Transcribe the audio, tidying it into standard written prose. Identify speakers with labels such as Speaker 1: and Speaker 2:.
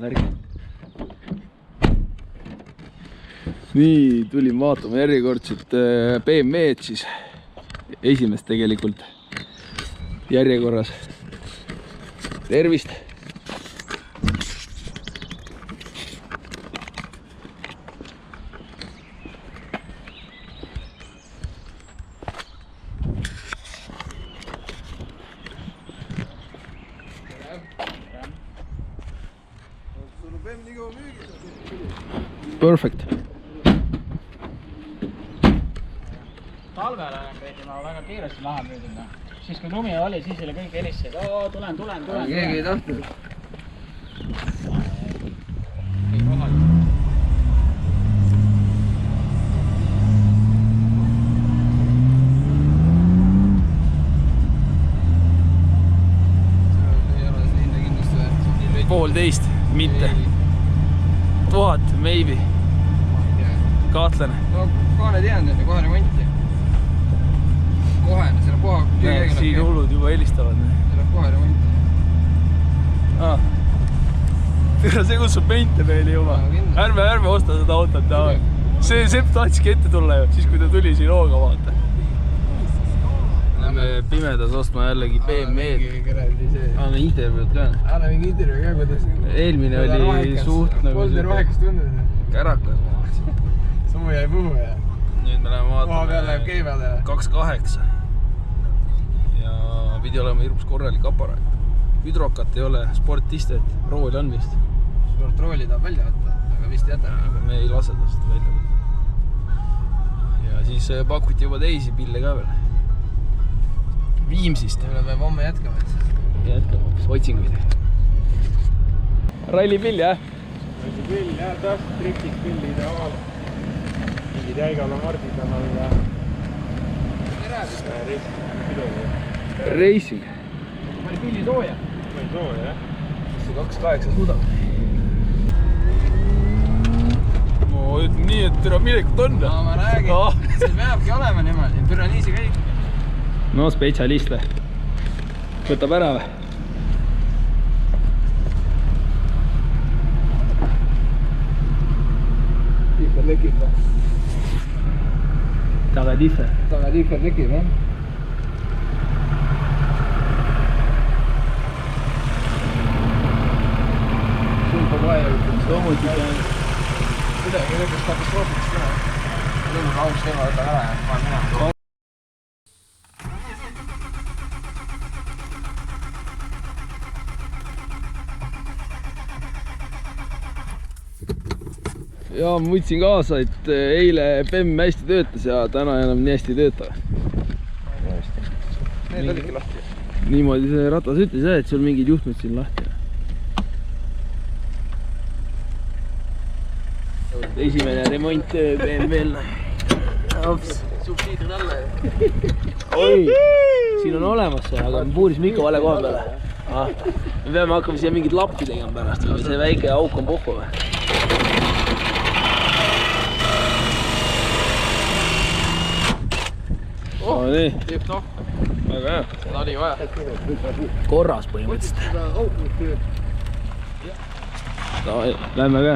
Speaker 1: värgi. Nii, tulin vaatama järjekordset BMW-d siis. Esimest tegelikult järjekorras. Tervist! Perfect.
Speaker 2: Talvel peedime väga kiiresti maha müüdima. Siis kui lumi oli, siis oli kõik helistasid. Oo, tulen.
Speaker 1: Keegi ei tahtnud.
Speaker 2: Nii kohal.
Speaker 1: Poolteist, mitte. 1000, maybe. Kaatlane.
Speaker 3: No kohe tean, kohe remonti. Kohe, selle kohe
Speaker 1: Näe, siin hullud juba helistavad.
Speaker 3: Selle kohe remonti.
Speaker 1: Tere, see kutsub mente meile juba. Ärme osta seda autot. See Sepp tahtski ette tulla ju, siis kui ta tuli siin hooga vaata. Lähme pimedas ostma jällegi BMW-d. Anname intervjuud ka.
Speaker 3: Anna mingi intervjuu ka, kuidas...
Speaker 1: Eelmine oli suht nagu...
Speaker 3: Kolder vahekas tundus.
Speaker 1: Kärakas.
Speaker 3: Suu jäi puhu ja...
Speaker 1: Nüüd me läheme vaatame...
Speaker 3: Koha peal läheb kei peale.
Speaker 1: 2.8. Ja pidi olema hirmus korralik aparaat. Hüdrokat ei ole, sportistet, rooli on vist.
Speaker 3: Sportrooli tahab välja võtta, aga vist jätab.
Speaker 1: Aga me ei lase ta seda välja võtta. Ja siis pakuti juba teisi pille ka veel. Viimsist.
Speaker 3: Võib-olla peab homme jätkama.
Speaker 1: Jätkama, otsinguid. Rallipill, jah?
Speaker 4: Rallipill, jah, täpselt trikid pillide omal. Mingid jäigala mardid on all ja...
Speaker 1: Racing.
Speaker 3: Ma oli pilli sooja.
Speaker 4: Ma ei sooja, jah.
Speaker 1: See 2.8 suudab. Ma ütlen nii, et türa milekut on.
Speaker 3: No ma räägin, see peabki olema niimoodi, türa nii see kõik.
Speaker 1: No spetsialist või? Võtab ära või?
Speaker 3: Tihver lekib või?
Speaker 1: Taga tihver.
Speaker 3: Taga tihver lekib, jah? Sulpa vaja ütleb.
Speaker 1: Loomuti peale.
Speaker 3: Midagi lõpuks katastroofiks ka. Lõpuks aus teema võtab ära ja panen minema.
Speaker 1: Ja ma võtsin kaasa, et eile BEM hästi töötas ja täna enam nii hästi ei tööta.
Speaker 3: Need olidki lahti.
Speaker 1: Niimoodi see ratas ütles, et sul mingid juhtmed siin lahti. Esimene remont BMW-l.
Speaker 3: Subsiidrid alla.
Speaker 1: Oi, siin on olemas see, aga me puurisime ikka vale koha peale. Me peame hakkama siia mingit lappi tegema pärast, või see väike auk on pohku või? Oh, nii.
Speaker 3: Tipp-topp.
Speaker 1: Väga hea.
Speaker 3: Seda oli vaja.
Speaker 1: Korras põhimõtteliselt. Lähme ka.